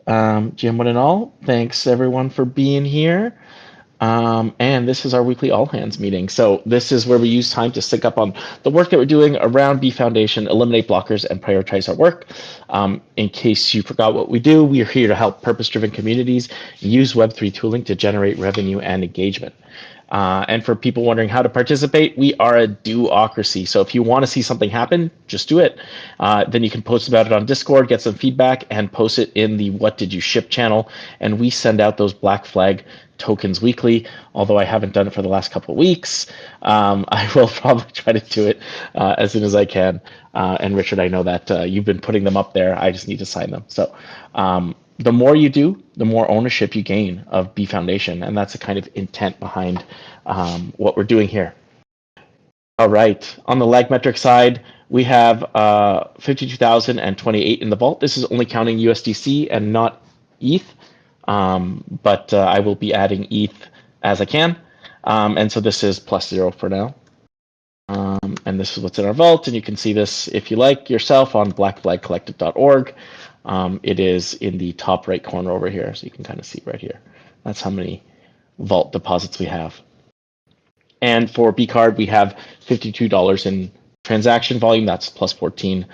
Jim, one and all, thanks everyone for being here. And this is our weekly all hands meeting. So this is where we use time to sync up on the work that we're doing around BFoundation, eliminate blockers, and prioritize our work. In case you forgot what we do, we are here to help purpose-driven communities use Web3 tooling to generate revenue and engagement. And for people wondering how to participate, we are a do-ocracy. So if you want to see something happen, just do it. Then you can post about it on Discord, get some feedback, and post it in the What Did You Ship channel. And we send out those black flag tokens weekly, although I haven't done it for the last couple of weeks. I will probably try to do it as soon as I can. And Richard, I know that you've been putting them up there. I just need to sign them. So the more you do, the more ownership you gain of BFoundation, and that's the kind of intent behind what we're doing here. All right, on the lag metric side, we have 52,028 in the vault. This is only counting USDC and not ETH, but I will be adding ETH as I can. And so this is +0 for now. And this is what's in our vault, and you can see this if you like yourself on blackflagcollective.org. It is in the top right corner over here, so you can kind of see right here. That's how many vault deposits we have. And for B-Card, we have $52 in transaction volume. That's +14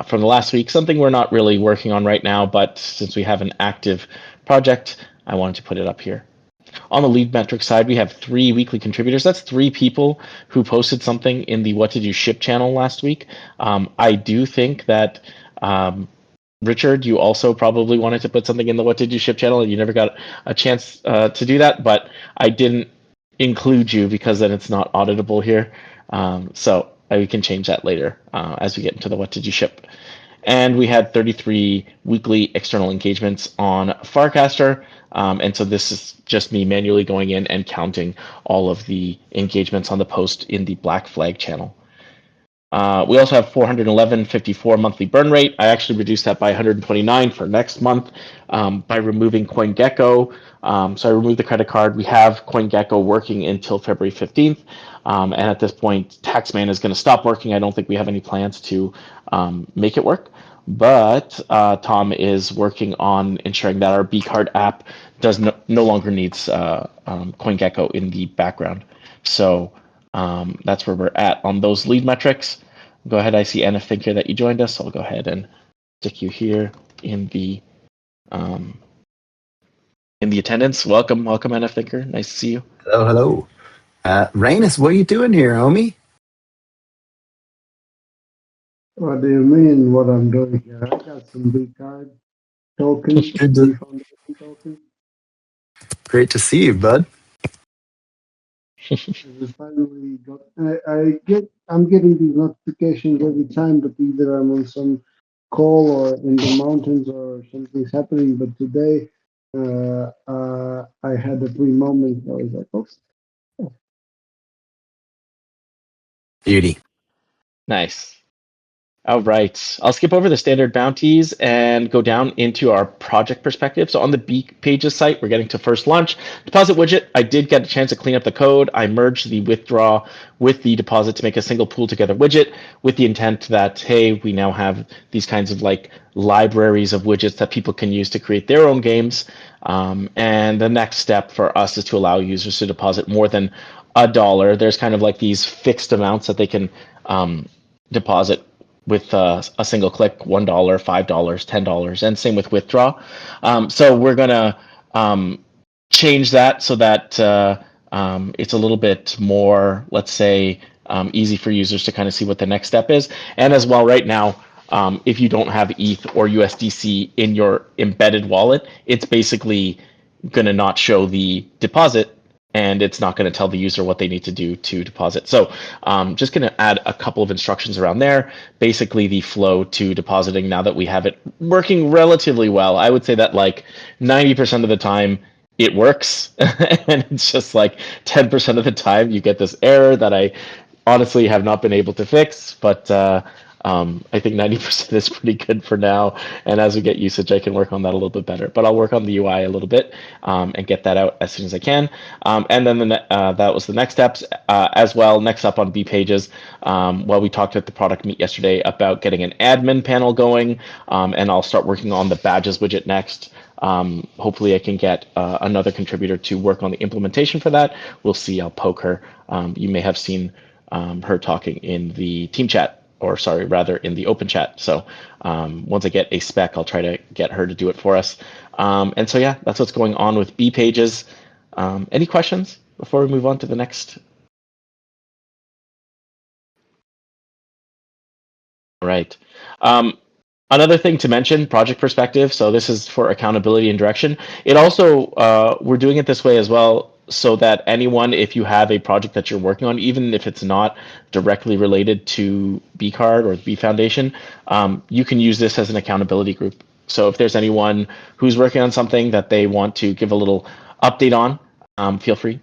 from the last week. Something we're not really working on right now, but since we have an active project, I wanted to put it up here. On the lead metric side, we have 3 weekly contributors. That's 3 people who posted something in the What Did You Ship channel last week. I do think that Richard, you also probably wanted to put something in the What Did You Ship channel, and you never got a chance to do that, but I didn't include you because then it's not auditable here. So we can change that later as we get into the What Did You Ship. And we had 33 weekly external engagements on Farcaster. And so this is just me manually going in and counting all of the engagements on the post in the Black Flag channel. We also have 411.54 monthly burn rate. I actually reduced that by 129 for next month by removing CoinGecko. So I removed the credit card. We have CoinGecko working until February 15th. And at this point, Taxman is going to stop working. I don't think we have any plans to make it work. But Tom is working on ensuring that our B-Card app does no longer needs CoinGecko in the background. So that's where we're at on those lead metrics. Go ahead. I see Anna Finker that you joined us. So I'll go ahead and stick you here in the attendance. Welcome, Anna Finker. Nice to see you. Hello. Rainus, what are you doing here, homie? What do you mean what I'm doing here? I got some B-Card tokens, BFoundation tokens. Great to see you, bud. We finally got. I'm getting these notifications every time, but either I'm on some call or in the mountains or something's happening. But today, I had a free moment. I was like, oh. Beauty. Nice. All right. I'll skip over the standard bounties and go down into our project perspective. So on the B Pages site, we're getting to first launch. Deposit widget, I did get a chance to clean up the code. I merged the withdraw with the deposit to make a single pool together widget with the intent that, hey, we now have these kinds of like libraries of widgets that people can use to create their own games. And the next step for us is to allow users to deposit more than $1. There's kind of like these fixed amounts that they can deposit with a single click, $1, $5, $10, and same with withdraw. So we're gonna change that so that it's a little bit more, let's say, easy for users to kind of see what the next step is. And as well, right now, if you don't have ETH or USDC in your embedded wallet, it's basically gonna not show the deposit, and it's not going to tell the user what they need to do to deposit. So just going to add a couple of instructions around there. Basically, the flow to depositing, now that we have it working relatively well, I would say that like 90% of the time it works. And it's just like 10% of the time you get this error that I honestly have not been able to fix. But I think 90% is pretty good for now. And as we get usage, I can work on that a little bit better. But I'll work on the UI a little bit and get that out as soon as I can. And then that was the next steps as well. Next up on B pages, we talked at the product meet yesterday about getting an admin panel going, and I'll start working on the badges widget next. Hopefully I can get another contributor to work on the implementation for that. We'll see. I'll poke her. You may have seen her talking in the team chat, or sorry, rather in the open chat. So once I get a spec, I'll try to get her to do it for us. And so, yeah, that's what's going on with B pages. Any questions before we move on to the next? All right. Another thing to mention, project perspective. So this is for accountability and direction. It also, we're doing it this way as well, so that anyone, if you have a project that you're working on, even if it's not directly related to BCard or the BFoundation, you can use this as an accountability group. So if there's anyone who's working on something that they want to give a little update on, feel free.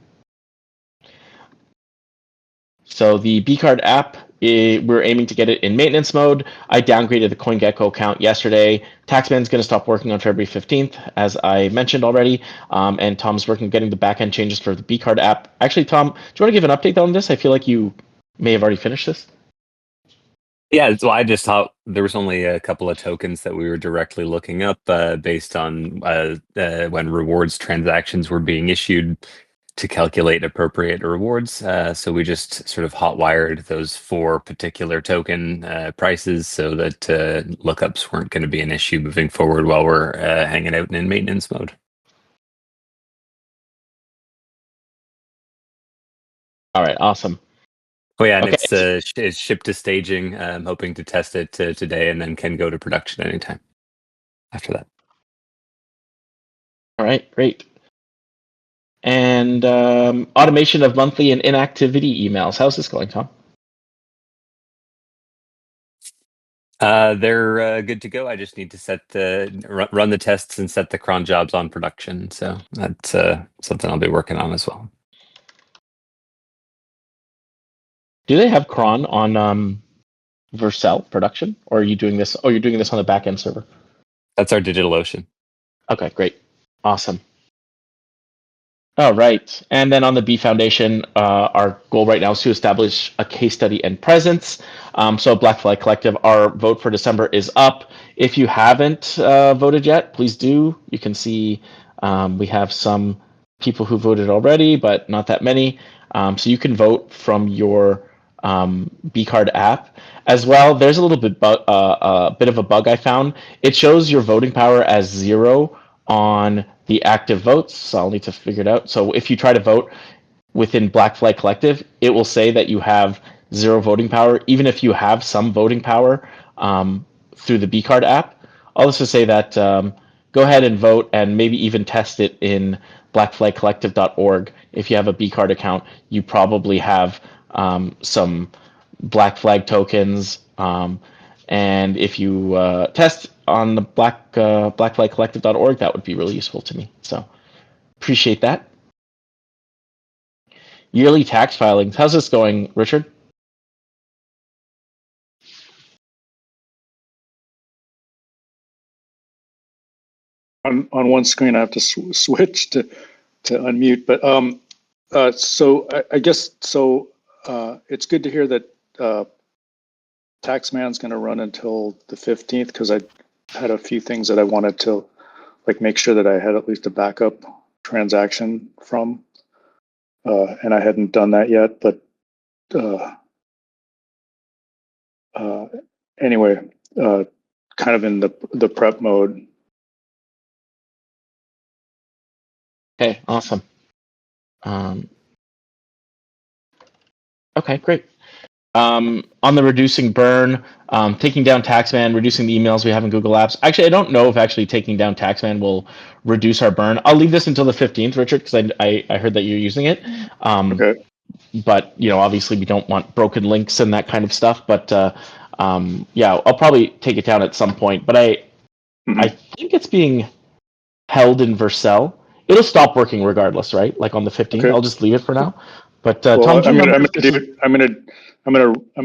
So the BCard app, we're aiming to get it in maintenance mode. I downgraded the CoinGecko account yesterday. Taxman's going to stop working on February 15th, as I mentioned already. And Tom's working on getting the backend changes for the BCard app. Actually, Tom, do you want to give an update on this? I feel like you may have already finished this. Yeah, so I just thought there was only a couple of tokens that we were directly looking up based on when rewards transactions were being issued to calculate appropriate rewards. So we just sort of hot-wired those 4 particular token prices so that lookups weren't going to be an issue moving forward while we're hanging out in maintenance mode. All right, awesome. Oh yeah, and Okay. it's shipped to staging. I'm hoping to test it today and then can go to production anytime after that. All right, great. And automation of monthly and inactivity emails. How's this going, Tom? They're good to go. I just need to run the tests and set the cron jobs on production. So that's something I'll be working on as well. Do they have cron on Vercel production, or are you doing this? Oh, you're doing this on the backend server. That's our DigitalOcean. Okay, great, awesome. All right, and then on the BFoundation, our goal right now is to establish a case study and presence. So Black Flag Collective, our vote for December is up. If you haven't voted yet, please do. You can see we have some people who voted already, but not that many. So you can vote from your BCard app as well. There's a little bit of a bug I found. It shows your voting power as 0 on the active votes, so I'll need to figure it out. So if you try to vote within Black Flag Collective, it will say that you have 0 voting power, even if you have some voting power through the BCard app. I'll also say that go ahead and vote, and maybe even test it in blackflagcollective.org. If you have a BCard account, you probably have some Black Flag tokens, and if you test on the blackflagcollective.org, that would be really useful to me. So appreciate that. Yearly tax filings. How's this going, Richard? On one screen, I have to switch to unmute. But so I guess so. It's good to hear that Taxman's going to run until the 15th, because I had a few things that I wanted to make sure that I had at least a backup transaction from, and I hadn't done that yet. But anyway, kind of in the prep mode. Okay, awesome. Okay, great. On the reducing burn, taking down Taxman, reducing the emails we have in Google Apps. Actually, I don't know if actually taking down Taxman will reduce our burn. I'll leave this until the 15th, Richard, because I heard that you're using it. Okay. But obviously we don't want broken links and that kind of stuff. But yeah, I'll probably take it down at some point. But I think it's being held in Vercel. It'll stop working regardless, right? Like on the 15th. Okay. I'll just leave it for now. But Tom, I'm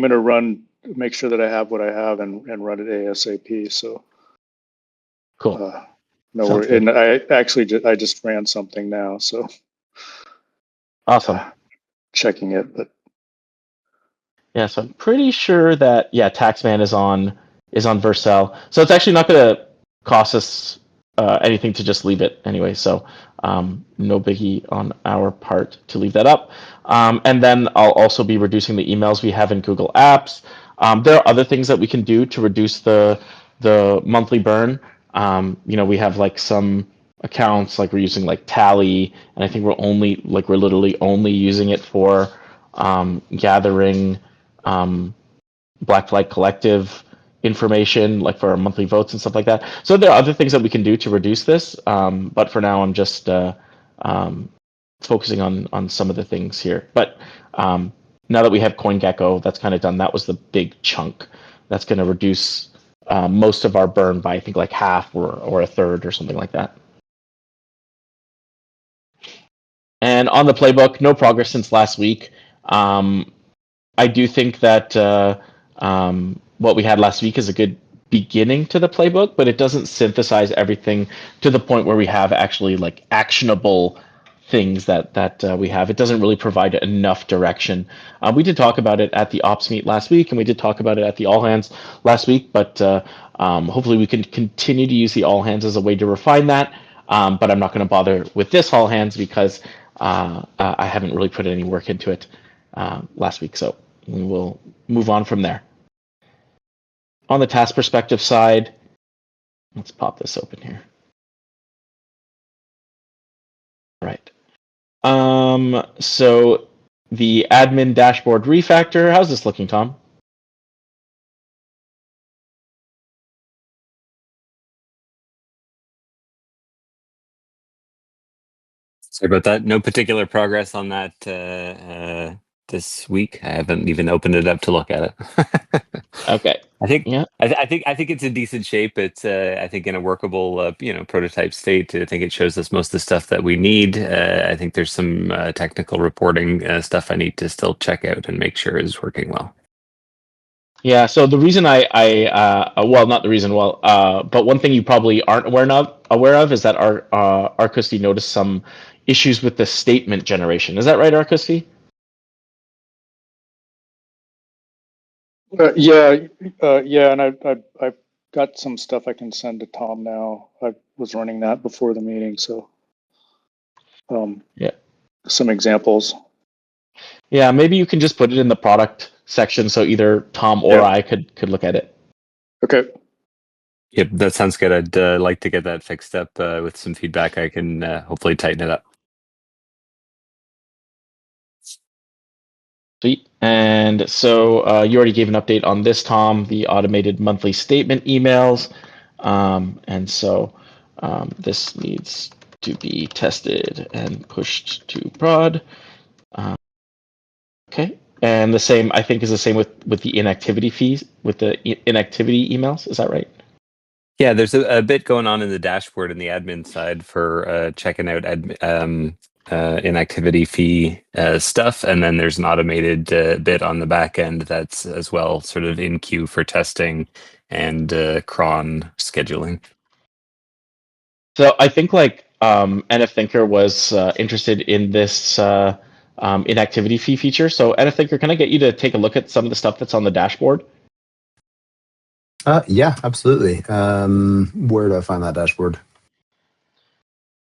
gonna run make sure that I have what I have and run it ASAP. So Cool. no Sounds worry. good. And I actually I just ran something now, so Awesome. checking it. But Yeah, so I'm pretty sure that Taxman is on Vercel. So it's actually not going to cost us anything to just leave it anyway. So no biggie on our part to leave that up. And then I'll also be reducing the emails we have in Google Apps. There are other things that we can do to reduce the monthly burn. We have like some accounts like we're using like Tally, and I think we're literally only using it for gathering Black Flag Collective information, like for our monthly votes and stuff like that. So there are other things that we can do to reduce this, but for now, I'm just focusing on some of the things here. But now that we have CoinGecko, that's kind of done. That was the big chunk. That's going to reduce most of our burn by I think like half or a third or something like that. And on the playbook, no progress since last week. I do think that what we had last week is a good beginning to the playbook, but it doesn't synthesize everything to the point where we have actually like actionable things that we have. It doesn't really provide enough direction. We did talk about it at the ops meet last week, and we did talk about it at the all hands last week, but hopefully we can continue to use the all hands as a way to refine that. But I'm not going to bother with this all hands because I haven't really put any work into it last week. So we will move on from there. On the task perspective side, let's pop this open here. All right. So the admin dashboard refactor, how's this looking, Tom? Sorry about that. No particular progress on that this week. I haven't even opened it up to look at it. Okay. I think Yeah. I think it's in decent shape. It's I think in a workable prototype state. I think it shows us most of the stuff that we need. I think there's some technical reporting stuff I need to still check out and make sure is working well. Yeah, so the reason well, not the reason, but one thing you probably aren't aware of is that our Arcusty noticed some issues with the statement generation. Is that right, Arcusty? yeah, and I've got some stuff I can send to Tom now. I was running that before the meeting, so Yeah. Some examples. Yeah, maybe you can just put it in the product section so either Tom or I could look at it. Okay. Yep, that sounds good. I'd like to get that fixed up with some feedback. I can hopefully tighten it up. Sweet. And so you already gave an update on this, Tom, the automated monthly statement emails. And so this needs to be tested and pushed to prod. Okay. And the same, I think, is the same with the inactivity fees, with the inactivity emails. Is that right? Yeah, there's a bit going on in the dashboard in the admin side for checking out inactivity fee stuff, and then there's an automated bit on the back end that's as well sort of in queue for testing and cron scheduling. So I think like NF Thinker was interested in this inactivity fee feature. So NF Thinker, can I get you to take a look at some of the stuff that's on the dashboard? Yeah, absolutely. Where do I find that dashboard?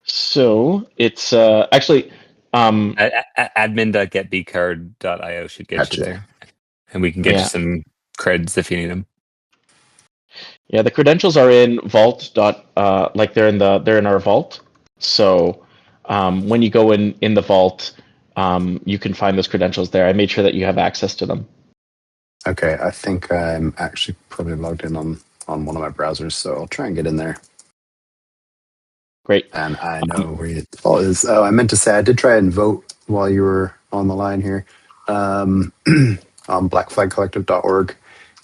So it's actually Admin.getbcard.io should get Gotcha. you there, and we can get you some creds if you need them. Yeah, the credentials are in vault like they're in our vault. So when you go in the vault, you can find those credentials there. I made sure that you have access to them. Okay, I think I'm actually probably logged in on one of my browsers, so I'll try and get in there. Great. And I know where your default is. Oh, I meant to say I did try and vote while you were on the line here on blackflagcollective.org,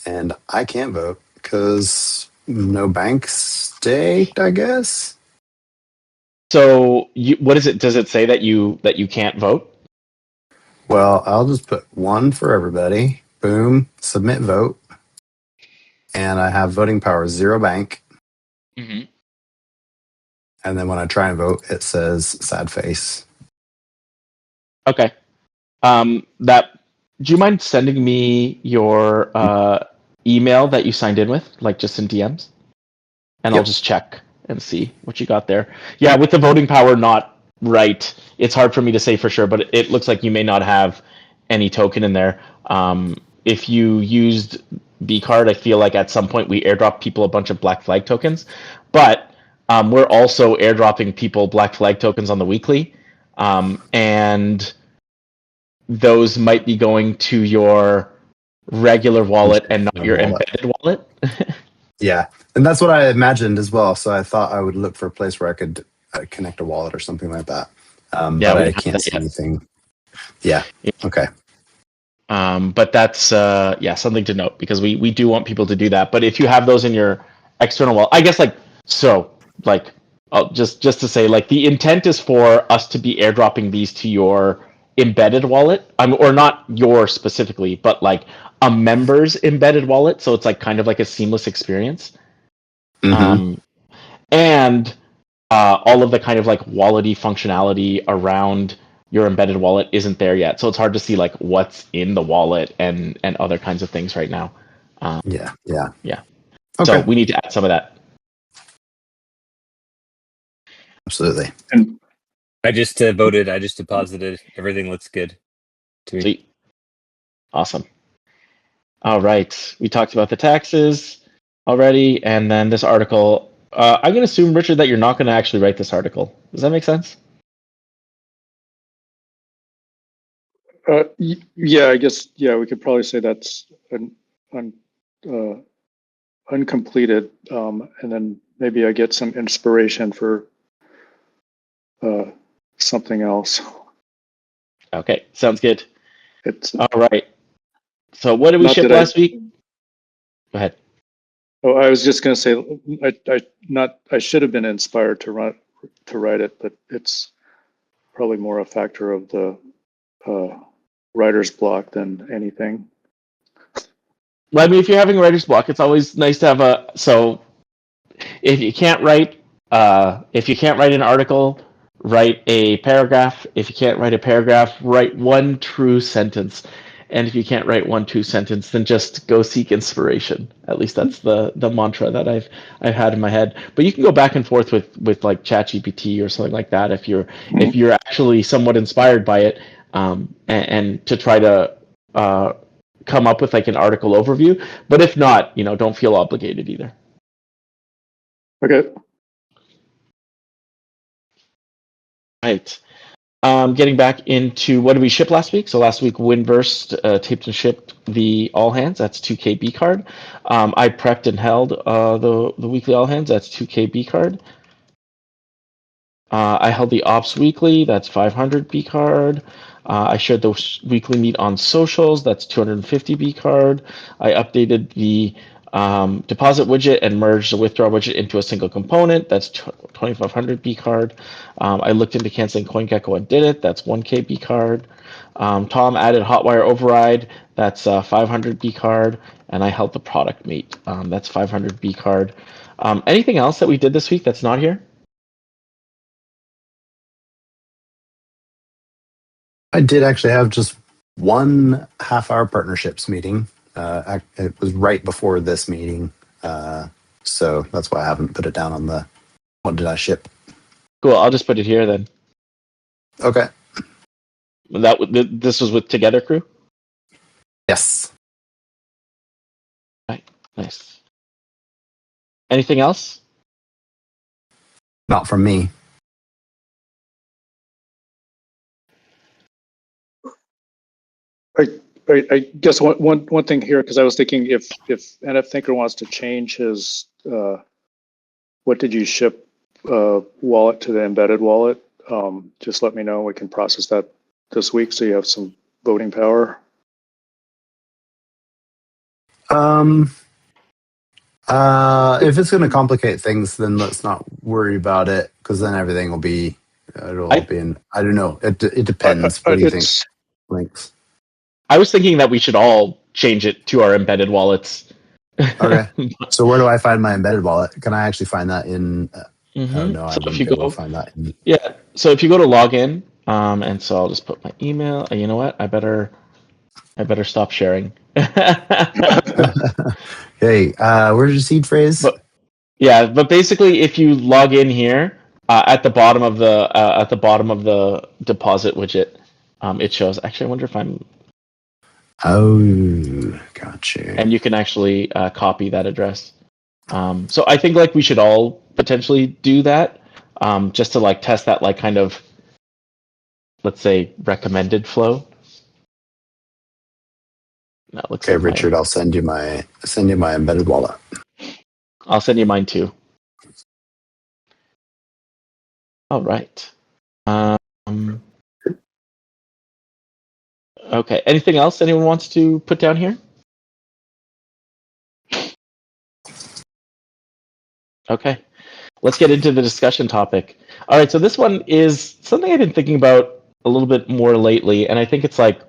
and I can't vote because no bank staked, I guess. So what is it? Does it say that you can't vote? Well, I'll just put one for everybody, boom, submit vote. And I have voting power 0 bank. Mm-hmm. And then when I try and vote, it says sad face. Okay. That. Do you mind sending me your email that you signed in with, like just in DMs, and I'll Yep. just check and see what you got there. Yeah, with the voting power not right, it's hard for me to say for sure, but it looks like you may not have any token in there. If you used B card, I feel like at some point we airdrop people a bunch of black flag tokens, but we're also airdropping people black flag tokens on the weekly, and those might be going to your regular wallet and not your Wallet. embedded wallet. Yeah. And that's what I imagined as well. So I thought I would look for a place where I could connect a wallet or something like that. Yeah, But we I don't have can't that see yet. anything. Yeah. Okay. But that's something to note because we do want people to do that. But if you have those in your external wallet, I guess just to say, like, the intent is for us to be airdropping these to your embedded wallet, or not your specifically, but like a member's embedded wallet. So it's like kind of like a seamless experience. Mm-hmm. And all of the kind of like wallety functionality around your embedded wallet isn't there yet, so it's hard to see like what's in the wallet and other kinds of things right now. Yeah. Yeah. Okay. So we need to add some of that. Absolutely. And I just voted. I just deposited. Everything looks good to me. Sweet. Awesome. All right. We talked about the taxes already, and then this article. I'm going to assume, Richard, that you're not going to actually write this article. Does that make sense? yeah, I guess, yeah, we could probably say that's uncompleted. And then maybe I get some inspiration for something else. Okay. Sounds good. It's All right. So what did we not ship that last week? Go ahead. Oh, I was just going to say, I should have been inspired to write it, but it's probably more a factor of the writer's block than anything. Well, I mean, if you're having writer's block, it's always nice to have so if you can't write an article, write a paragraph. If you can't write a paragraph, write one true sentence. And if you can't write one true sentence, then just go seek inspiration. At least that's the mantra that I've had in my head. But you can go back and forth with like ChatGPT or something like that if you're actually somewhat inspired by it, and to try to come up with like an article overview. But if not, don't feel obligated either. Okay. Right. Getting back into what did we ship last week? So last week, Windburst taped and shipped the All Hands. That's 2K B card. I prepped and held the weekly All Hands. That's 2K B card. I held the Ops Weekly. That's 500 B card. I shared the weekly meet on socials. That's 250 B card. I updated the deposit widget and merged the withdraw widget into a single component. That's 2500 B card. I looked into canceling CoinGecko and did it. That's 1K B card. Tom added Hotwire Override. That's 500 B card. And I held the product meet. That's 500 B card. Anything else that we did this week that's not here? I did actually have just one half-hour partnerships meeting. It was right before this meeting. So that's why I haven't put it down on the what did I ship. Cool. I'll just put it here then. Okay. This was with Together Crew? Yes. Right. Nice. Anything else? Not from me. I guess one thing here, because I was thinking if NF Thinker wants to change his what did you ship wallet to the embedded wallet, just let me know. We can process that this week so you have some voting power. If it's going to complicate things, then let's not worry about it because then everything will be it'll all be in. I don't know. It depends. What do you think? Links. I was thinking that we should all change it to our embedded wallets. Okay. So where do I find my embedded wallet? Can I actually find that in? Oh no, I So if wouldn't you be able go, to find that. yeah. So if you go to login, and so I'll just put my email. You know what? I better stop sharing. Hey, where's your seed phrase? But yeah, but basically, if you log in here at the bottom of the deposit widget, it shows. Actually, I wonder if I'm. Oh, gotcha. And you can actually copy that address. So I think like we should all potentially do that, just to like test that like kind of, let's say, recommended flow. That looks Okay, like Richard, I'll send you my embedded wallet. I'll send you mine too. All right. Okay. Anything else anyone wants to put down here? Okay. Let's get into the discussion topic. All right. So this one is something I've been thinking about a little bit more lately, and I think it's like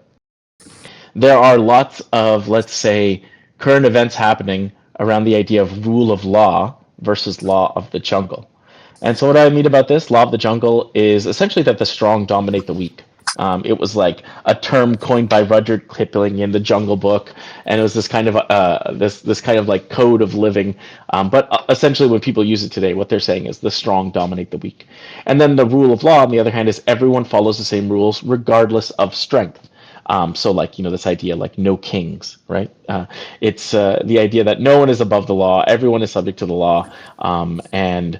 there are lots of, let's say, current events happening around the idea of rule of law versus law of the jungle. And so, what I mean about this, law of the jungle, is essentially that the strong dominate the weak. It was like a term coined by Rudyard Kipling in the Jungle Book, and it was this kind of this kind of like code of living. But essentially, when people use it today, what they're saying is the strong dominate the weak. And then the rule of law, on the other hand, is everyone follows the same rules regardless of strength. So like, this idea like no kings, right? It's the idea that no one is above the law, everyone is subject to the law, and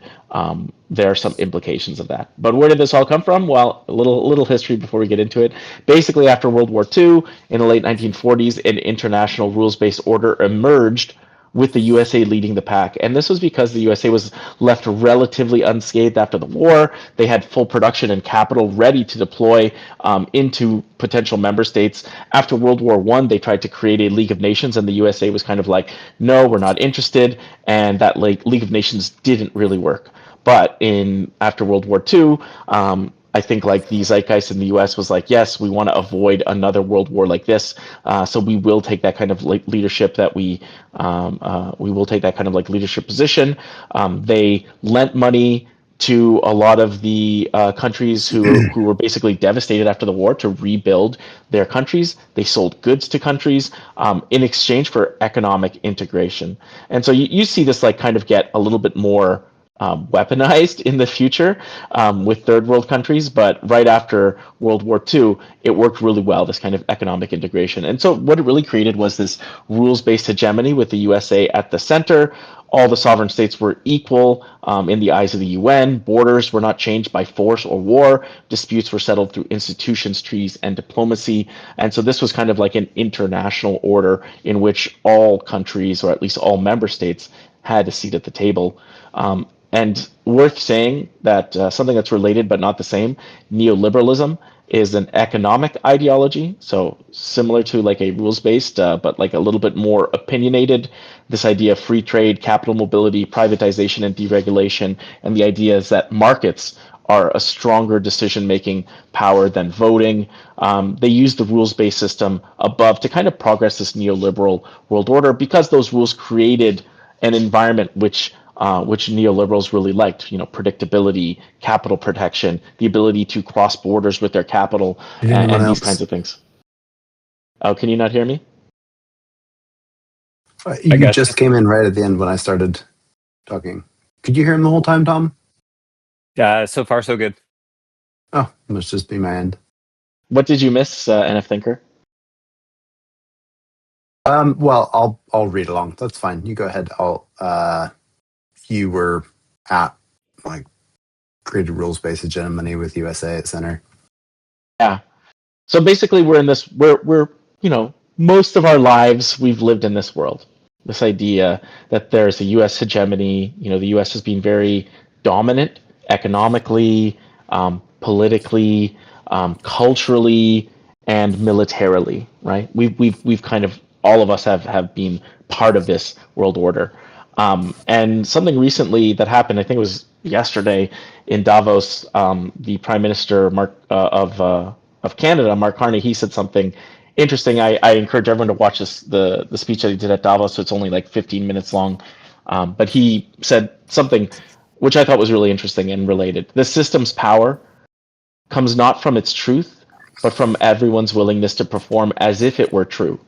there are some implications of that. But where did this all come from? Well, a little history before we get into it. Basically, after World War II, in the late 1940s, an international rules-based order emerged with the USA leading the pack. And this was because the USA was left relatively unscathed after the war. They had full production and capital ready to deploy into potential member states. After World War I, they tried to create a League of Nations, and the USA was kind of like, no, we're not interested. And that League of Nations didn't really work. But after World War II, I think like the zeitgeist in the U.S. was like, yes, we want to avoid another world war like this, so we will take that kind of like leadership that we will take that kind of like leadership position. They lent money to a lot of the countries who were basically devastated after the war to rebuild their countries. They sold goods to countries in exchange for economic integration, and so you see this like kind of get a little bit more weaponized in the future with third world countries. But right after World War II, it worked really well, this kind of economic integration. And so what it really created was this rules-based hegemony with the USA at the center. All the sovereign states were equal in the eyes of the UN. Borders were not changed by force or war. Disputes were settled through institutions, treaties, and diplomacy. And so this was kind of like an international order in which all countries, or at least all member states, had a seat at the table. And worth saying that something that's related but not the same, neoliberalism is an economic ideology. So similar to like a rules-based, but like a little bit more opinionated. This idea of free trade, capital mobility, privatization, and deregulation, and the idea is that markets are a stronger decision-making power than voting. They use the rules-based system above to kind of progress this neoliberal world order because those rules created an environment which neoliberals really liked, predictability, capital protection, the ability to cross borders with their capital, Did anyone and these else? kinds of things. Oh, can you not hear me? I You guess. just came in right at the end when I started talking. Could you hear him the whole time, Tom? So far so good. Oh, it must just be my end. What did you miss, NF Thinker? Well, I'll read along. That's fine. You go ahead. You were at like created rules based hegemony with USA at center. Yeah. So basically, we're in this. We're most of our lives we've lived in this world. This idea that there's a U.S. hegemony. The U.S. has been very dominant economically, politically, culturally, and militarily. Right? We've kind of all of us have been part of this world order. And something recently that happened, I think it was yesterday in Davos, the Prime Minister of Canada, Mark Carney, he said something interesting. I encourage everyone to watch the speech that he did at Davos. So it's only like 15 minutes long, but he said something which I thought was really interesting and related. The system's power comes not from its truth, but from everyone's willingness to perform as if it were true,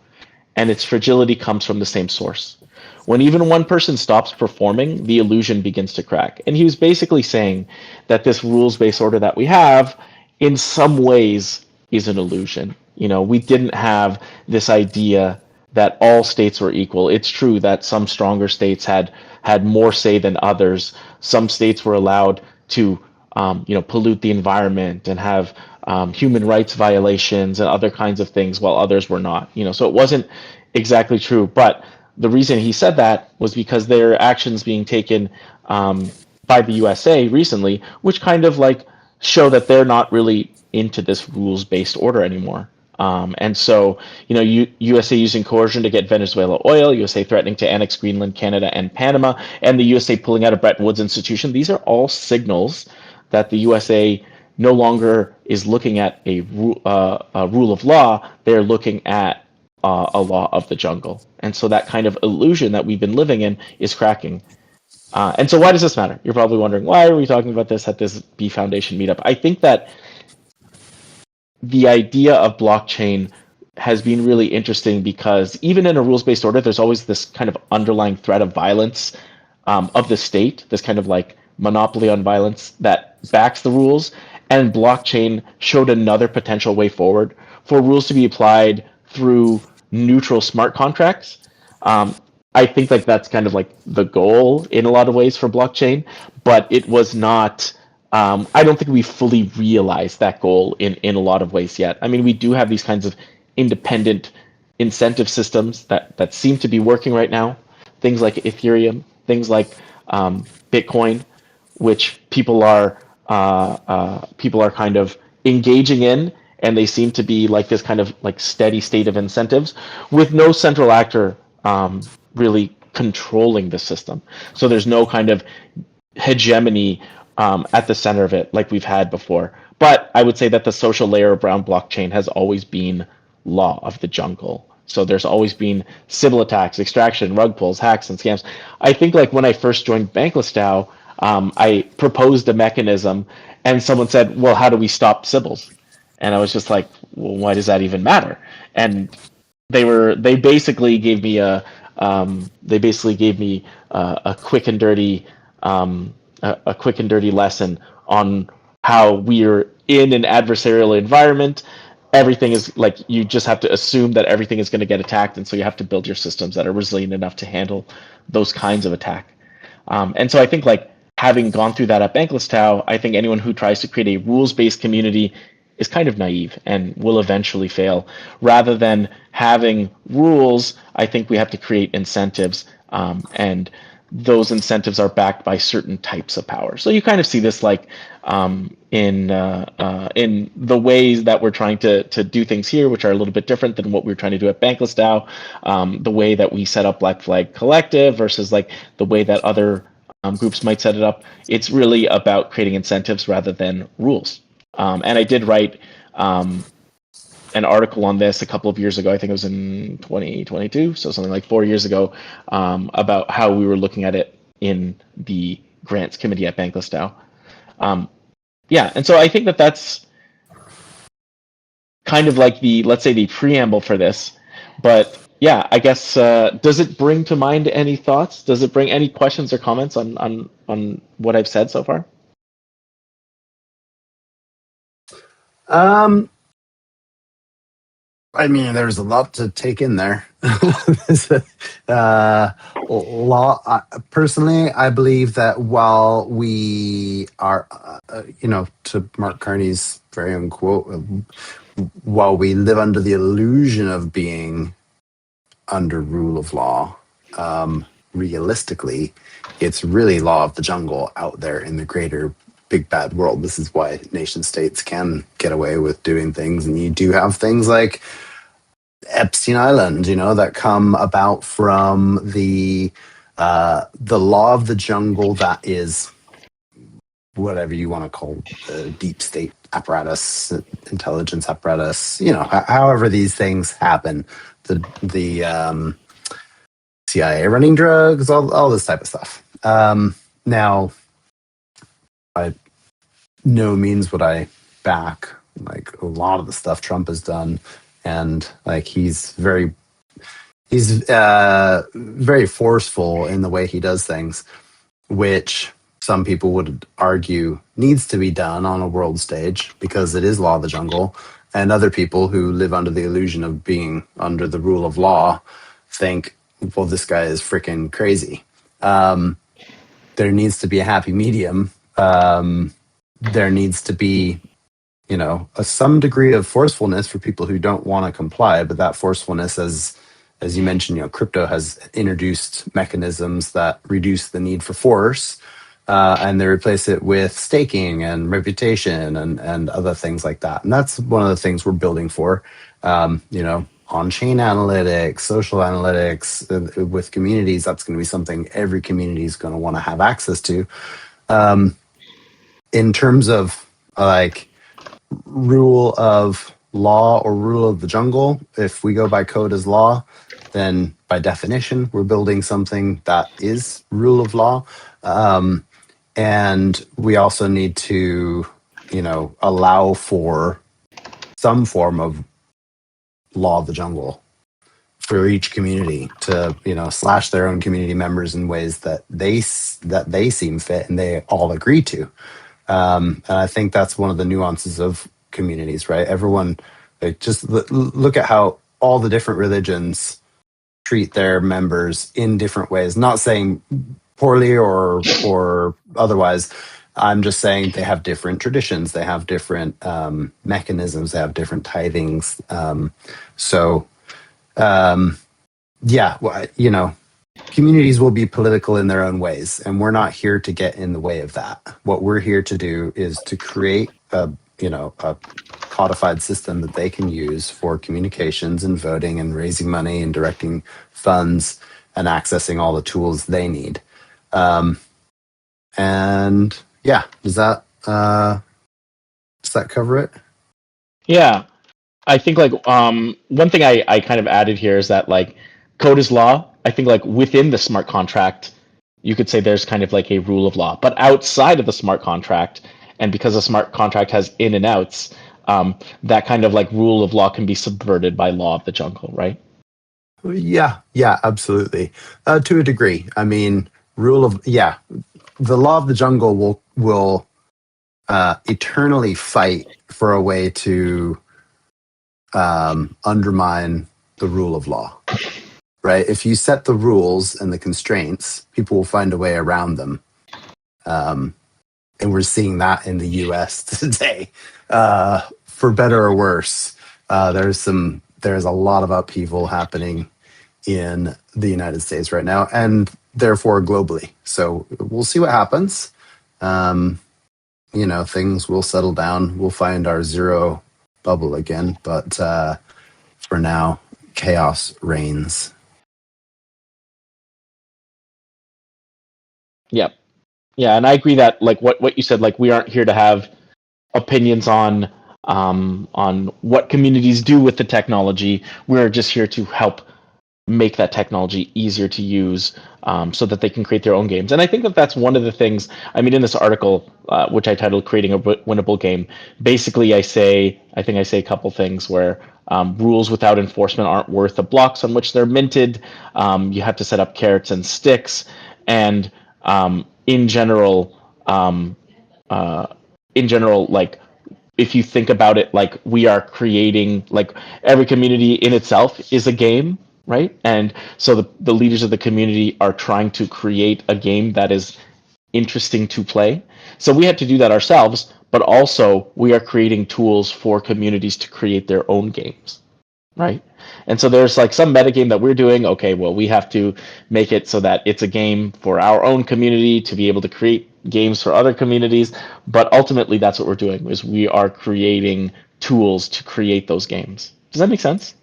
and its fragility comes from the same source. When even one person stops performing, the illusion begins to crack. And he was basically saying that this rules based order that we have, in some ways, is an illusion. You know, we didn't have this idea that all states were equal. It's true that some stronger states had more say than others. Some states were allowed to, pollute the environment and have human rights violations and other kinds of things, while others were not. You know, so it wasn't exactly true. But the reason he said that was because there are actions being taken by the USA recently, which kind of like show that they're not really into this rules-based order anymore. And so, USA using coercion to get Venezuela oil, USA threatening to annex Greenland, Canada, and Panama, and the USA pulling out of Bretton Woods institution. These are all signals that the USA no longer is looking at a rule of law. They're looking at a law of the jungle. And so that kind of illusion that we've been living in is cracking. And so why does this matter? You're probably wondering, why are we talking about this at this BFoundation meetup? I think that the idea of blockchain has been really interesting because even in a rules-based order, there's always this kind of underlying threat of violence of the state, this kind of like monopoly on violence that backs the rules. And blockchain showed another potential way forward for rules to be applied through neutral smart contracts. I think like that's kind of like the goal in a lot of ways for blockchain, but it was not. I don't think we fully realized that goal in a lot of ways yet. I mean, we do have these kinds of independent incentive systems that seem to be working right now. Things like Ethereum, things like Bitcoin, which people are kind of engaging in, and they seem to be like this kind of like steady state of incentives with no central actor really controlling the system. So there's no kind of hegemony at the center of it like we've had before. But I would say that the social layer around blockchain has always been law of the jungle. So there's always been Sybil attacks, extraction, rug pulls, hacks, and scams. I think like when I first joined Bankless DAO, I proposed a mechanism, and someone said, "Well, how do we stop Sybils?" And I was just like, "Well, why does that even matter?" And they basically gave me a quick and dirty a quick and dirty lesson on how we're in an adversarial environment. Everything is like, you just have to assume that everything is going to get attacked, and so you have to build your systems that are resilient enough to handle those kinds of attack. And so I think like having gone through that at Bankless DAO, I think anyone who tries to create a rules-based community is kind of naive and will eventually fail. Rather than having rules, I think we have to create incentives, and those incentives are backed by certain types of power. So you kind of see this like in the ways that we're trying to do things here, which are a little bit different than what we were trying to do at Bankless DAO. The way that we set up Black Flag Collective versus like the way that other groups might set it up. It's really about creating incentives rather than rules. And I did write an article on this a couple of years ago. I think it was in 2022, so something like 4 years ago, about how we were looking at it in the grants committee at Bankless DAO. Yeah, and so I think that that's kind of like the, let's say, the preamble for this. But yeah, I guess, does it bring to mind any thoughts? Does it bring any questions or comments on what I've said so far? I mean, there's a lot to take in there. Personally, I believe that while we are, to Mark Carney's very own quote, while we live under the illusion of being under rule of law, realistically, it's really law of the jungle out there in the greater big bad world. This is why nation states can get away with doing things, and you do have things like Epstein Island, that come about from the law of the jungle that is whatever you want to call the deep state apparatus, intelligence apparatus, however these things happen, the CIA running drugs, all this type of stuff. Now, by no means would I back like a lot of the stuff Trump has done, and like he's very forceful in the way he does things, which some people would argue needs to be done on a world stage because it is law of the jungle. And other people who live under the illusion of being under the rule of law think, well, this guy is freaking crazy. There needs to be a happy medium. There needs to be, some degree of forcefulness for people who don't want to comply. But that forcefulness, as you mentioned, crypto has introduced mechanisms that reduce the need for force, and they replace it with staking and reputation and other things like that. And that's one of the things we're building for. On-chain analytics, social analytics with communities. That's going to be something every community is going to want to have access to. In terms of like rule of law or rule of the jungle, if we go by code as law, then by definition, we're building something that is rule of law. And we also need to, allow for some form of law of the jungle for each community to, slash their own community members in ways that they seem fit and they all agree to. And I think that's one of the nuances of communities, right? Everyone, just look at how all the different religions treat their members in different ways. Not saying poorly or otherwise. I'm just saying they have different traditions. They have different mechanisms. They have different tithings. Communities will be political in their own ways, and we're not here to get in the way of that. What we're here to do is to create a codified system that they can use for communications and voting and raising money and directing funds and accessing all the tools they need. Does that cover it? Yeah. I think one thing I kind of added here is that like code is law. I think like within the smart contract, you could say there's kind of like a rule of law, but outside of the smart contract, and because a smart contract has in and outs, that kind of like rule of law can be subverted by law of the jungle, right? Yeah, absolutely. To a degree. I mean, the law of the jungle will eternally fight for a way to undermine the rule of law, right? If you set the rules and the constraints, people will find a way around them. And we're seeing that in the US today, for better or worse. There's a lot of upheaval happening in the United States right now, and therefore globally. So we'll see what happens. Things will settle down. We'll find our zero bubble again, but for now, chaos reigns. Yep. Yeah, and I agree that like what you said, like we aren't here to have opinions on what communities do with the technology. We're just here to help make that technology easier to use, so that they can create their own games. And I think that that's one of the things. I mean, in this article, which I titled "Creating a Winnable Game," basically I say a couple things where rules without enforcement aren't worth the blocks on which they're minted. You have to set up carrots and sticks, and in general, like if you think about it, like we are creating, like every community in itself is a game, right? And so the leaders of the community are trying to create a game that is interesting to play. So we had to do that ourselves, but also we are creating tools for communities to create their own games, right? And so there's like some metagame that we're doing. Okay, well, we have to make it so that it's a game for our own community to be able to create games for other communities. But ultimately, that's what we're doing, is we are creating tools to create those games. Does that make sense?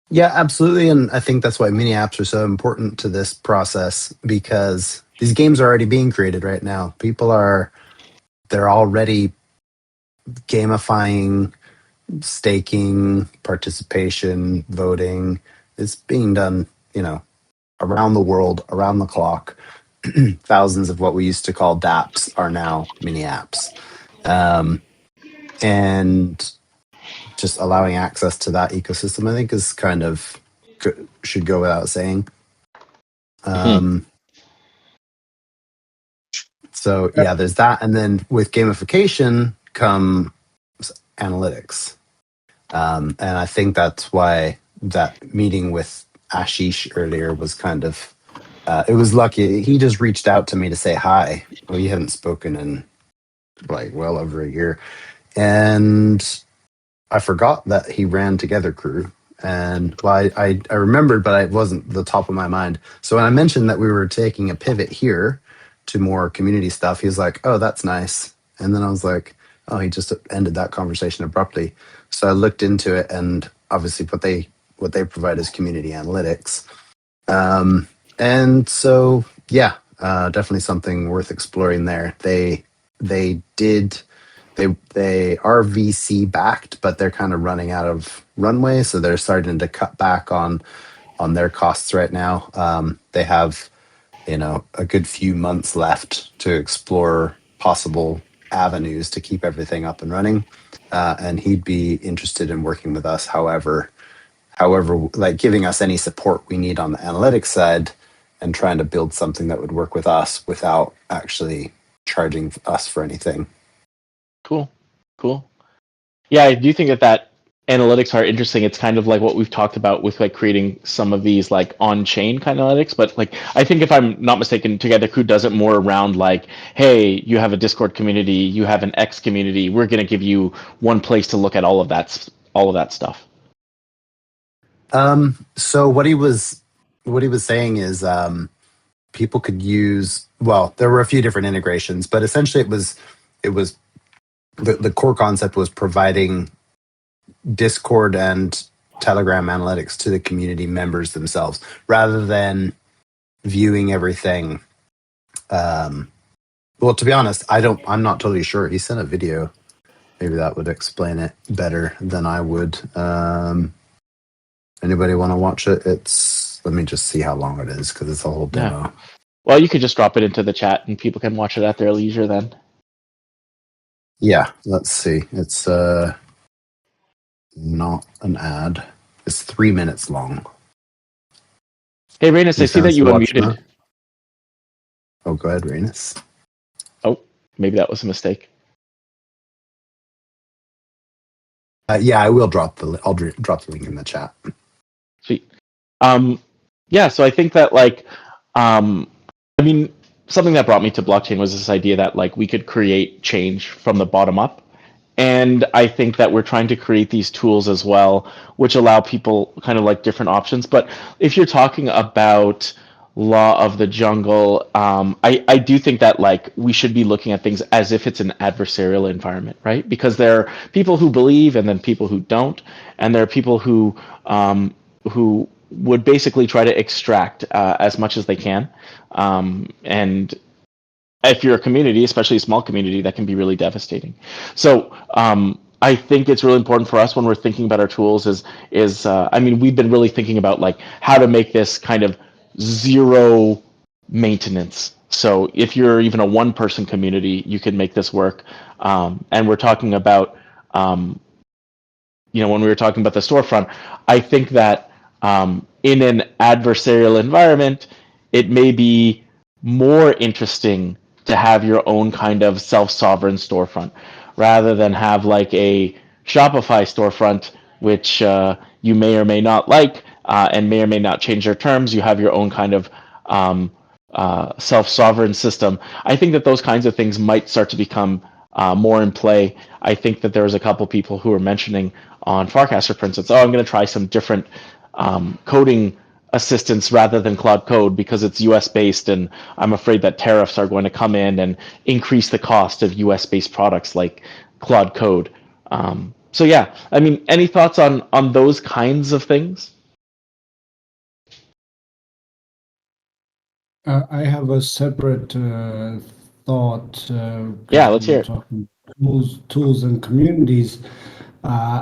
Yeah, absolutely. And I think that's why mini apps are so important to this process, because these games are already being created right now. People are they're already gamifying staking, participation, voting. It's being done, around the world, around the clock. Thousands of what we used to call dApps are now mini apps. And just allowing access to that ecosystem, I think, is kind of should go without saying. So yeah, there's that, and then with gamification comes analytics, and I think that's why that meeting with Ashish earlier was kind of. It was lucky. He just reached out to me to say hi. We hadn't spoken in like well over a year, and I forgot that he ran Together Crew. And well, I remembered, but it wasn't the top of my mind. So when I mentioned that we were taking a pivot here to more community stuff, he was like, "Oh, that's nice." And then I was like, "Oh," he just ended that conversation abruptly. So I looked into it, and obviously, what they provide is community analytics. And so, yeah, definitely something worth exploring there. They did they are VC backed, but they're kind of running out of runway, so they're starting to cut back on their costs right now. They have a good few months left to explore possible avenues to keep everything up and running, and he'd be interested in working with us. However, like giving us any support we need on the analytics side and trying to build something that would work with us without actually charging us for anything. Cool. Yeah, I do think that analytics are interesting. It's kind of like what we've talked about with like creating some of these like on-chain kind of analytics. But like, I think if I'm not mistaken, Together Crew does it more around like, hey, you have a Discord community, you have an X community. We're going to give you one place to look at all of that stuff. So what he was saying is people could use, well, there were a few different integrations, but essentially it was the core concept was providing Discord and Telegram analytics to the community members themselves rather than viewing everything. Well, to be honest, I'm not totally sure. He sent a video. Maybe that would explain it better than I would. Anybody want to watch it? Let me just see how long it is because it's a whole demo. Yeah. Well, you could just drop it into the chat and people can watch it at their leisure then. Yeah, let's see. It's not an ad. It's 3 minutes long. Hey, Rainus, I see that you unmuted. That? Oh, go ahead, Rainus. Oh, maybe that was a mistake. Yeah, I will drop I'll drop the link in the chat. Sweet. Yeah, so I think that like, I mean, something that brought me to blockchain was this idea that like we could create change from the bottom up. And I think that we're trying to create these tools as well, which allow people kind of like different options. But if you're talking about law of the jungle, I do think that like we should be looking at things as if it's an adversarial environment, right? Because there are people who believe and then people who don't, and there are people who would basically try to extract as much as they can, and if you're a community, especially a small community, that can be really devastating. So I think it's really important for us when we're thinking about our tools I mean, we've been really thinking about like how to make this kind of zero maintenance. So if you're even a one person community, you can make this work. And we're talking about, when we were talking about the storefront, I think that in an adversarial environment, it may be more interesting to have your own kind of self-sovereign storefront rather than have like a Shopify storefront, which you may or may not like and may or may not change their terms. You have your own kind of self-sovereign system. I think that those kinds of things might start to become more in play. I think that there was a couple people who were mentioning on Farcaster, for instance, I'm going to try some different coding assistance rather than Cloud Code because it's US based, and I'm afraid that tariffs are going to come in and increase the cost of US based products like Cloud Code. So yeah, I mean, any thoughts on those kinds of things? I have a separate thought. Yeah, 'Cause let's we hear were it. talking tools and communities.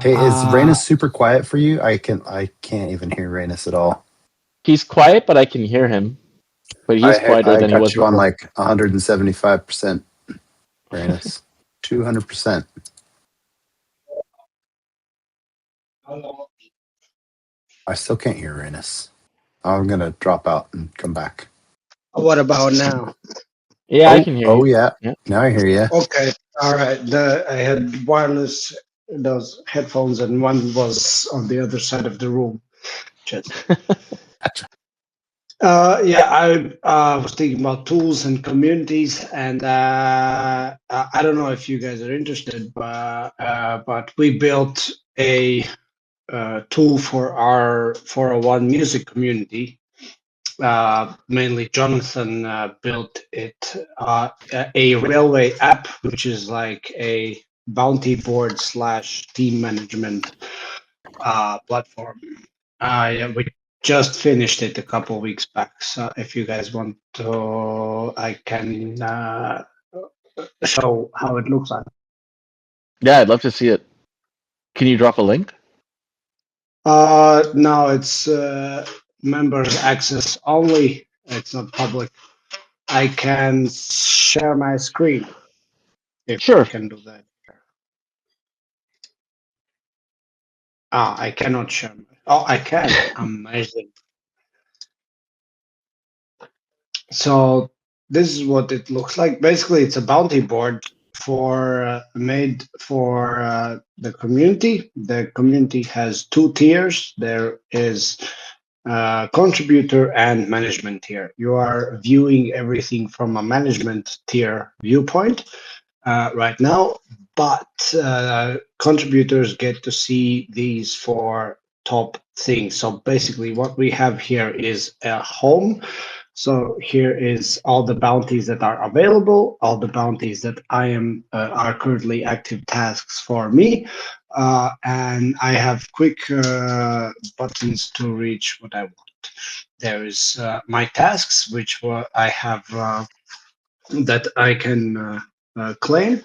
Hey, is Rainus super quiet for you? I can't even hear Rainus at all. He's quiet, but I can hear him. But he is quieter I than he was got you on before. like 175%, Rainus. 200%. I still can't hear Rainus. I'm gonna drop out and come back. What about now? Yeah, I can hear you. Yeah. Yeah. Now I hear you. Okay, all right. I had wireless those headphones, and one was on the other side of the room. Just Gotcha. yeah, I was thinking about tools and communities, and I don't know if you guys are interested, but we built a tool for our 401 music community. Mainly Jonathan built it, a railway app, which is like a bounty board slash team management platform. Yeah, we just finished it a couple weeks back. So if you guys want to, I can show how it looks like. Yeah, I'd love to see it. Can you drop a link? No, it's members access only. It's not public. I can share my screen if I Sure. can do that. Ah, I cannot share. Oh, I can. Amazing. So this is what it looks like. Basically, it's a bounty board for made for the community. The community has two tiers. There is contributor and management tier. You are viewing everything from a management tier viewpoint right now, but contributors get to see these four top things. So basically, what we have here is a home. So here is all the bounties that are available, all the bounties that I am are currently active tasks for me, and I have quick buttons to reach what I want. There is my tasks, which I have that I can claim,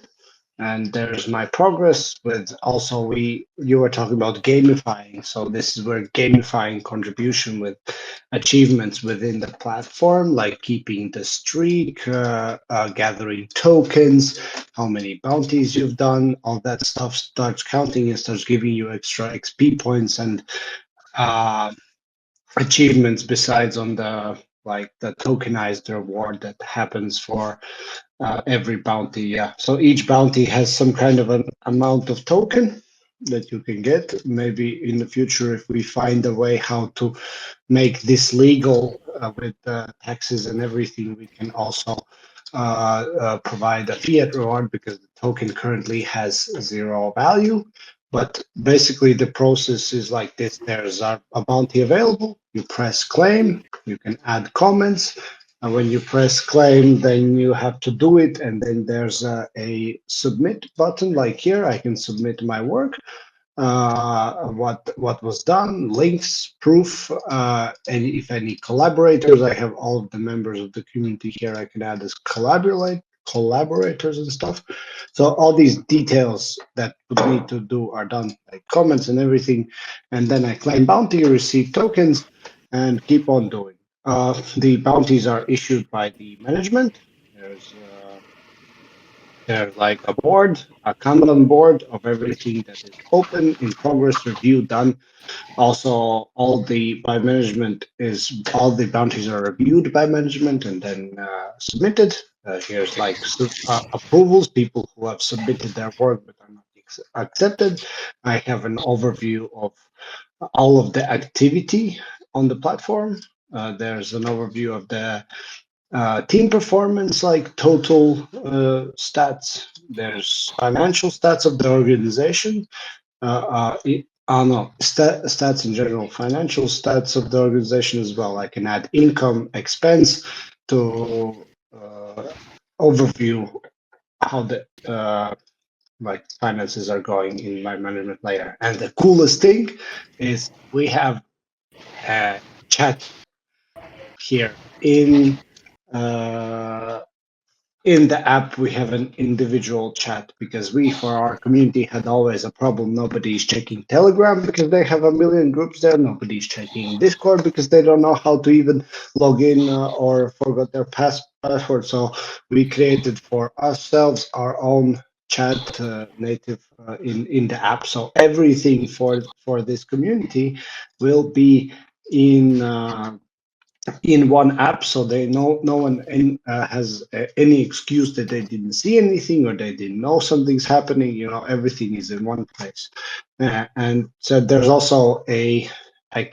and there's my progress. With also you were talking about gamifying, so this is where gamifying contribution with achievements within the platform, like keeping the streak, gathering tokens, how many bounties you've done, all that stuff starts counting and starts giving you extra XP points and uh, achievements besides on the like the tokenized reward that happens for every bounty. Yeah. So each bounty has some kind of an amount of token that you can get. Maybe in the future, if we find a way how to make this legal with taxes and everything, we can also provide a fiat reward because the token currently has zero value. But basically, the process is like this: there's a bounty available. You press claim. You can add comments. And when you press claim, then you have to do it. And then there's a submit button, like here. I can submit my work, what was done, links, proof, and if any collaborators. I have all of the members of the community here. I can add as collaborators and stuff. So all these details that would need to do are done, like comments and everything. And then I claim bounty, receive tokens, and keep on doing. The bounties are issued by the management. There's like a board, a Kanban board of everything that is open, in progress, review, done. Also, all the by management is all the bounties are reviewed by management and then submitted. Here's like approvals, people who have submitted their work but are not accepted. I have an overview of all of the activity on the platform. There's an overview of the team performance, like total stats. There's financial stats of the organization. No, stats in general, financial stats of the organization as well. I can add income, expense to overview how the like finances are going in my management layer. And the coolest thing is we have a chat here in uh, in the app we have an individual chat, because we, for our community, had always a problem. Nobody's checking Telegram because they have a million groups there. Nobody's checking Discord because they don't know how to even log in or forgot their password. So we created for ourselves our own chat native in the app. So everything for this community will be in one app, so they no one has any excuse that they didn't see anything or they didn't know something's happening. Everything is in one place. And so there's also I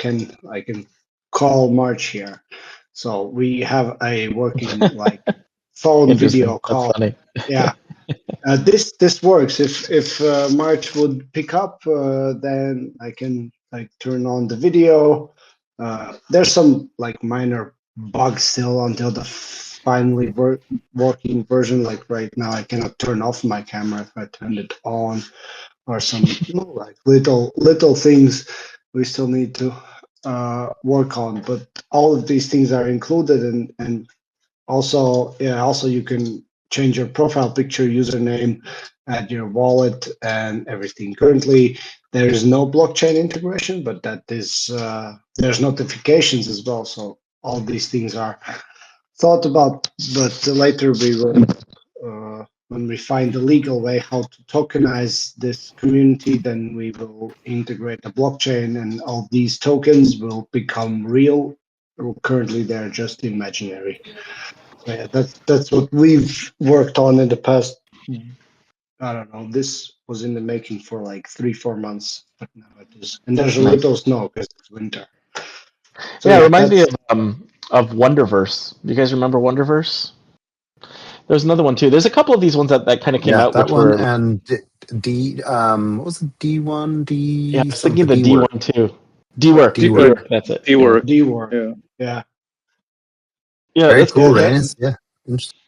can call March here, so we have a working like phone video Interesting. That's call. funny. Yeah. This works. If March would pick up, then I can like turn on the video. There's some like minor bugs still until the finally working version. Like right now, I cannot turn off my camera if I turn it on, or some like little things we still need to work on. But all of these things are included, and also, you can change your profile picture, username, add your wallet, and everything. Currently, there is no blockchain integration, but that is there's notifications as well. So all these things are thought about, but later we will, when we find the legal way how to tokenize this community, then we will integrate the blockchain, and all these tokens will become real. Currently, they're just imaginary. So yeah, that's what we've worked on in the past. I don't know. This was in the making for like 3-4 months, but now it is. And there's a Nice. little snow because it's winter. So Yeah, it yeah, reminds me of Wonderverse. Do you guys remember Wonderverse? There's another one too. There's a couple of these ones that kind of came Yeah, out, that which one were and what was it? D1, yeah. I D was thinking something, the D D work, one too. D work. D D work. work. That's it. D Yeah. work. D work. Yeah. Yeah. Yeah, Very that's cool, good. Rainis. Yeah, interesting.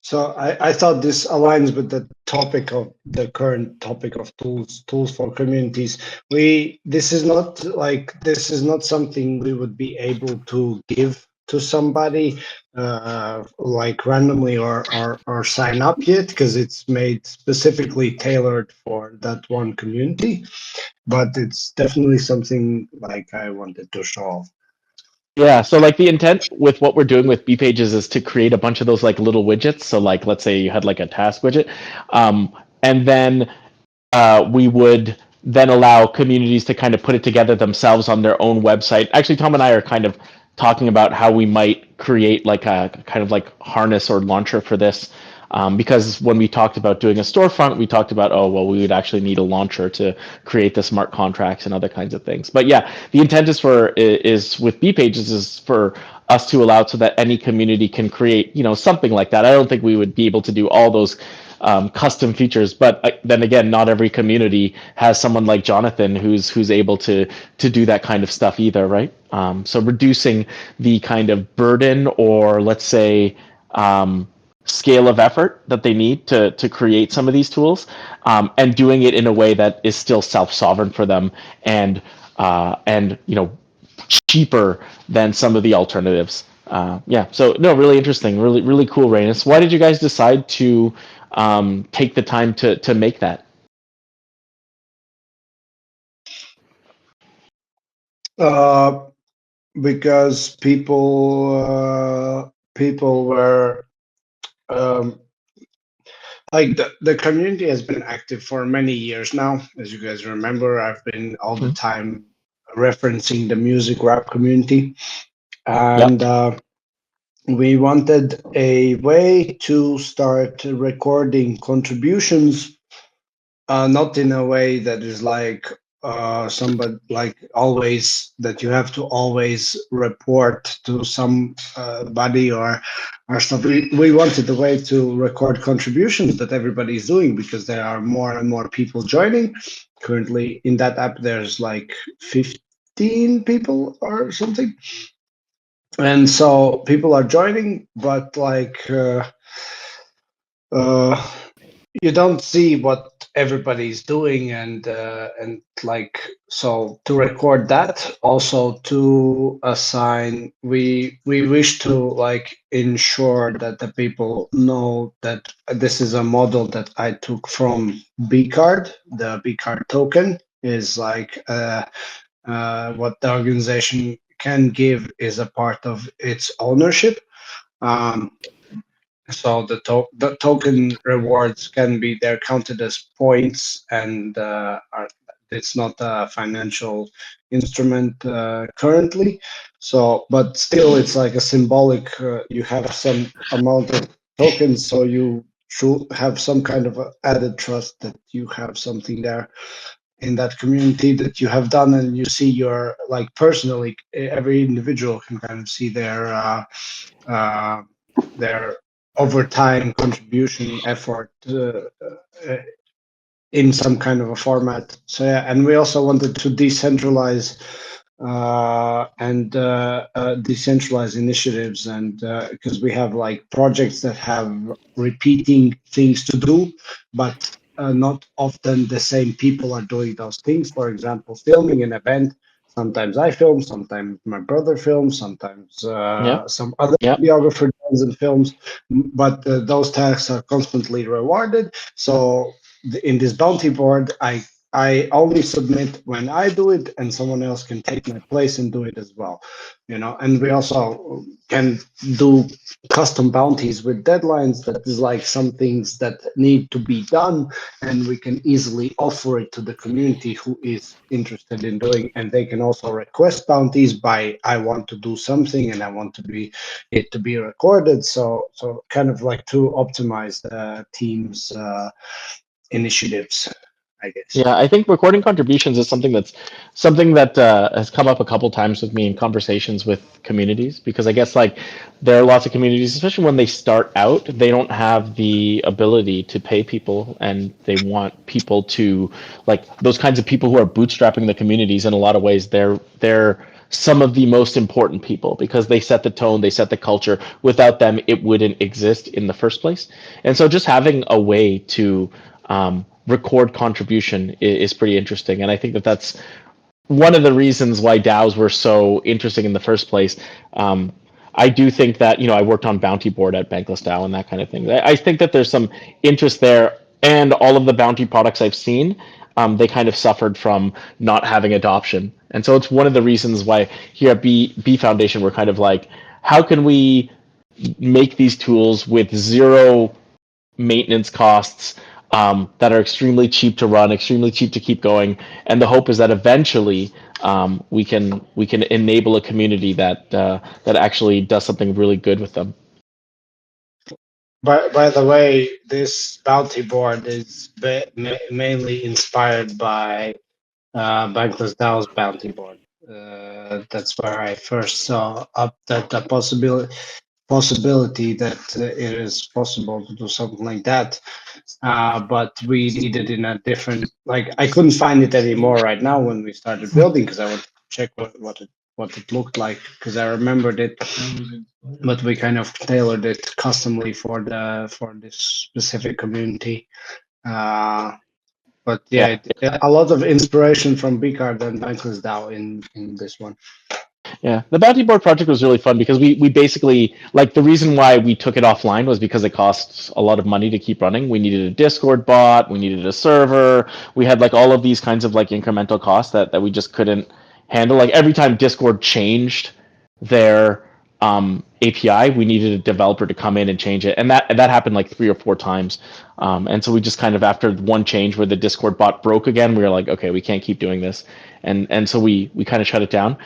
So I thought this aligns with the topic of the current topic of tools for communities. This is not something we would be able to give to somebody like randomly or sign up yet, because it's made specifically tailored for that one community. But it's definitely something like I wanted to show off. Yeah, so like the intent with what we're doing with B pages is to create a bunch of those like little widgets. So like let's say you had like a task widget, and then we would then allow communities to kind of put it together themselves on their own website. Actually, Tom and I are kind of talking about how we might create like a kind of like harness or launcher for this. Because when we talked about doing a storefront, we talked about, oh, well, we would actually need a launcher to create the smart contracts and other kinds of things. But yeah, the intent is with B pages is for us to allow so that any community can create, something like that. I don't think we would be able to do all those custom features, but then again, not every community has someone like Jonathan who's able to do that kind of stuff either, right? So reducing the kind of burden, or let's say scale of effort that they need to create some of these tools, and doing it in a way that is still self-sovereign for them, and cheaper than some of the alternatives. Yeah, so no, really interesting, really cool, Rainis. Why did you guys decide to take the time to make that? Because people were like the community has been active for many years now. As you guys remember, I've been all the time referencing the music rap community, and Yep. we wanted a way to start recording contributions, not in a way that is like somebody like always that you have to always report to somebody or stuff. We wanted a way to record contributions that everybody is doing, because there are more and more people joining. Currently in that app there's like 15 people or something, and so people are joining, but like you don't see what everybody's doing, and like, so to record that, also to assign, we wish to like ensure that the people know that this is a model that I took from B-Card. The B-Card token is like what the organization can give is a part of its ownership. So the token rewards can be, they're counted as points, and it's not a financial instrument currently. So, but still, it's like a symbolic. You have some amount of tokens, so you should have some kind of added trust that you have something there in that community that you have done, and you see your, like, personally, every individual can kind of see their over time contribution effort in some kind of a format. So yeah, and we also wanted to decentralize decentralize initiatives, and because we have like projects that have repeating things to do, but not often the same people are doing those things. For example, filming an event. Sometimes I film, sometimes my brother films, sometimes some other videographer does and films, but those tasks are constantly rewarded. So in this bounty board, I only submit when I do it, and someone else can take my place and do it as well, you know. And we also can do custom bounties with deadlines. That is like some things that need to be done, and we can easily offer it to the community who is interested in doing. And they can also request bounties by, I want to do something and I want it to be recorded. So kind of like to optimize the team's initiatives, I guess. Yeah, I think recording contributions is something that has come up a couple times with me in conversations with communities, because I guess like there are lots of communities, especially when they start out, they don't have the ability to pay people, and they want people to, like, those kinds of people who are bootstrapping the communities. In a lot of ways, they're some of the most important people, because they set the tone, they set the culture. Without them, it wouldn't exist in the first place. And so just having a way to record contribution is pretty interesting. And I think that that's one of the reasons why DAOs were so interesting in the first place. I do think that, I worked on Bounty Board at Bankless DAO and that kind of thing. I think that there's some interest there, and all of the bounty products I've seen, they kind of suffered from not having adoption. And so it's one of the reasons why here at BFoundation, we're kind of like, how can we make these tools with zero maintenance costs, that are extremely cheap to run, extremely cheap to keep going, and the hope is that eventually we can enable a community that actually does something really good with them. By the way, this bounty board is mainly inspired by Bankless DAO's bounty board. That's where I first saw up that the possibility that it is possible to do something like that. But we need it in a different, like, I couldn't find it anymore right now when we started building, because I wanted to check what it looked like, because I remembered it, but we kind of tailored it customly for this specific community. But yeah, a lot of inspiration from B-Card and Bankless DAO in this one. Yeah, the bounty board project was really fun, because we basically, like, the reason why we took it offline was because it costs a lot of money to keep running. We needed a Discord bot, we needed a server, we had like all of these kinds of like incremental costs that we just couldn't handle. Like every time Discord changed their API, we needed a developer to come in and change it, and that happened like 3 or 4 times. And so we just kind of, after one change where the Discord bot broke again, we were like, okay, we can't keep doing this, and so we kind of shut it down.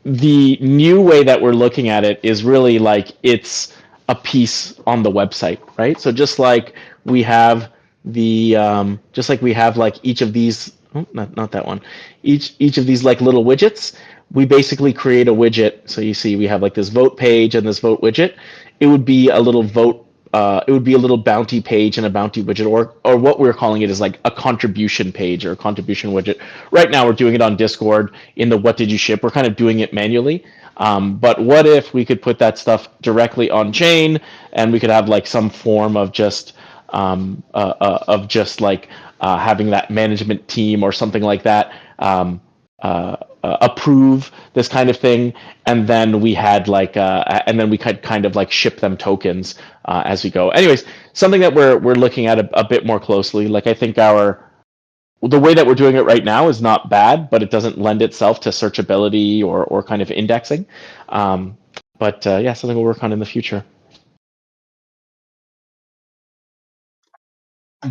The new way that we're looking at it is really like it's a piece on the website, right? So just like we have like each of these, not that one, each of these like little widgets, we basically create a widget. So you see we have like this vote page and this vote widget. It would be a little it would be a little bounty page and a bounty widget, or what we're calling it is like a contribution page or a contribution widget. Right now we're doing it on Discord in the what did you ship. We're kind of doing it manually. But what if we could put that stuff directly on chain, and we could have like some form of just of just like having that management team or something like that approve this kind of thing, and then we had like and then we could kind of like ship them tokens as we go. Anyways, something that we're looking at a bit more closely. Like I think the way that we're doing it right now is not bad, but it doesn't lend itself to searchability or kind of indexing. But yeah, something we'll work on in the future.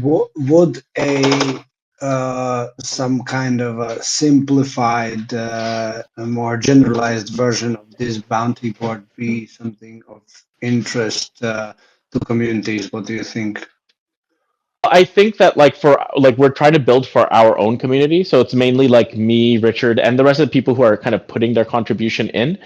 Would a some kind of a simplified, a more generalized version of this bounty board be something of interest to communities? What do you think? I think that like we're trying to build for our own community, so it's mainly like me, Richard, and the rest of the people who are kind of putting their contribution in.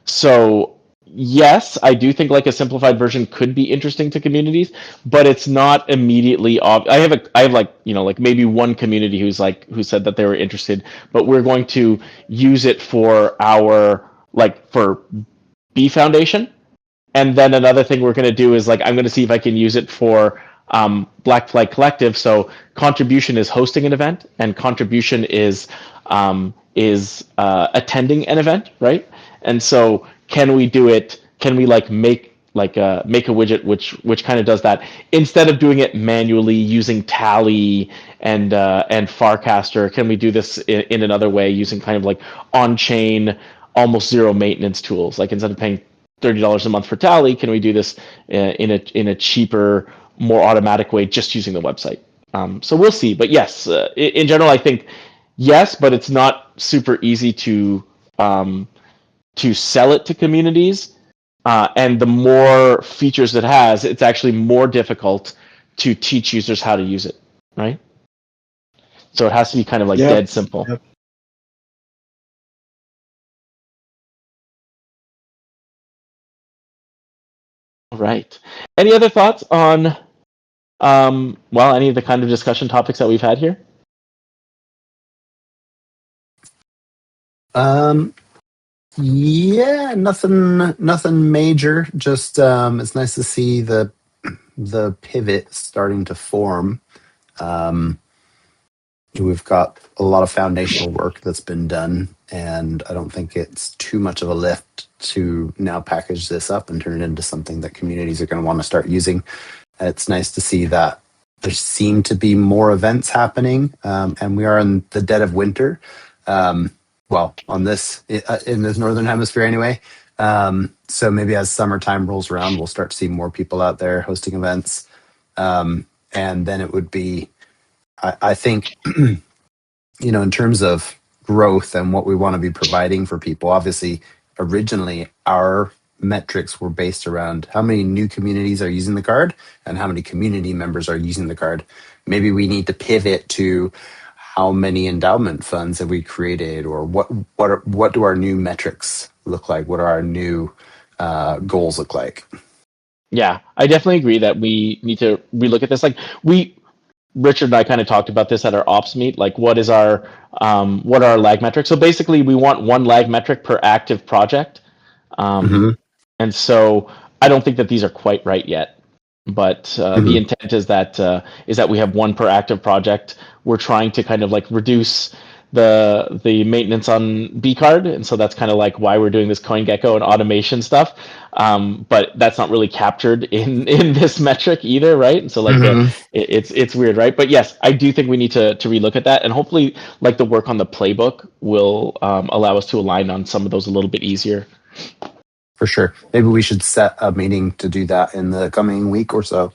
So yes, I do think like a simplified version could be interesting to communities, but it's not immediately I have like like maybe one community who said that they were interested, but we're going to use it for our for BFoundation. And then another thing we're going to do is like I'm going to see if I can use it for Black Flag Collective. So contribution is hosting an event, and contribution is attending an event, right? And so can we do it? Can we like make make a widget which kind of does that instead of doing it manually using Tally and Farcaster? Can we do this in another way using kind of like on chain, almost zero maintenance tools? Like instead of paying $30 a month for Tally, can we do this in a cheaper, more automatic way, just using the website? So we'll see. But yes, in general, I think yes, but it's not super easy to sell it to communities. And the more features it has, it's actually more difficult to teach users how to use it, right? So it has to be kind of like dead simple. Yep. Right. Any other thoughts on any of the kind of discussion topics that we've had here? Yeah, nothing major. Just it's nice to see the pivot starting to form. We've got a lot of foundational work that's been done, and I don't think it's too much of a lift to now package this up and turn it into something that communities are going to want to start using. It's nice to see that there seem to be more events happening, and we are in the dead of winter. Well, on this in this northern hemisphere anyway. So maybe as summertime rolls around, we'll start to see more people out there hosting events, and then it would be, I think, in terms of growth and what we want to be providing for people. Obviously, originally our metrics were based around how many new communities are using the card and how many community members are using the card. Maybe we need to pivot to how many endowment funds have we created, or what do our new metrics look like? What do our new goals look like? Yeah, I definitely agree that we need to relook at this. Like Richard and I kind of talked about this at our ops meet. Like, what are our lag metrics? So basically, we want one lag metric per active project, and so I don't think that these are quite right yet. But the intent is that we have one per active project. We're trying to kind of like reduce the maintenance on B card, and so that's kind of like why we're doing this CoinGecko and automation stuff. But that's not really captured in this metric either, right? And so like it's weird, right? But yes, I do think we need to relook at that, and hopefully like the work on the playbook will allow us to align on some of those a little bit easier. For sure. Maybe we should set a meeting to do that in the coming week or so.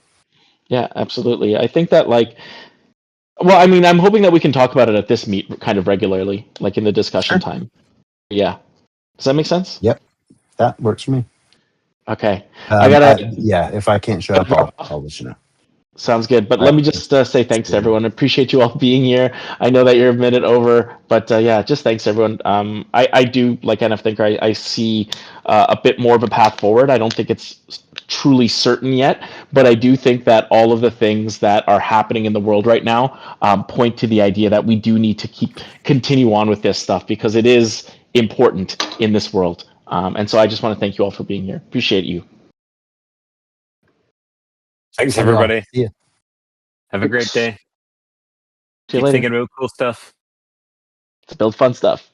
Yeah, absolutely. I think that well, I mean, I'm hoping that we can talk about it at this meet kind of regularly, like in the discussion time. Yeah. Does that make sense? Yep. That works for me. Okay. If I can't show up, I'll let you know. Sounds good. But let me just say thanks to everyone. I appreciate you all being here. I know that you're a minute over, but yeah, just thanks everyone. I do, like NF Thinker, I see a bit more of a path forward. I don't think it's truly certain yet, but I do think that all of the things that are happening in the world right now point to the idea that we do need to continue on with this stuff because it is important in this world. And so I just want to thank you all for being here. Appreciate you. Thanks, Love y'all. everybody. See ya. Have a great day. See you Keep later. thinking about cool stuff. Let's build fun stuff.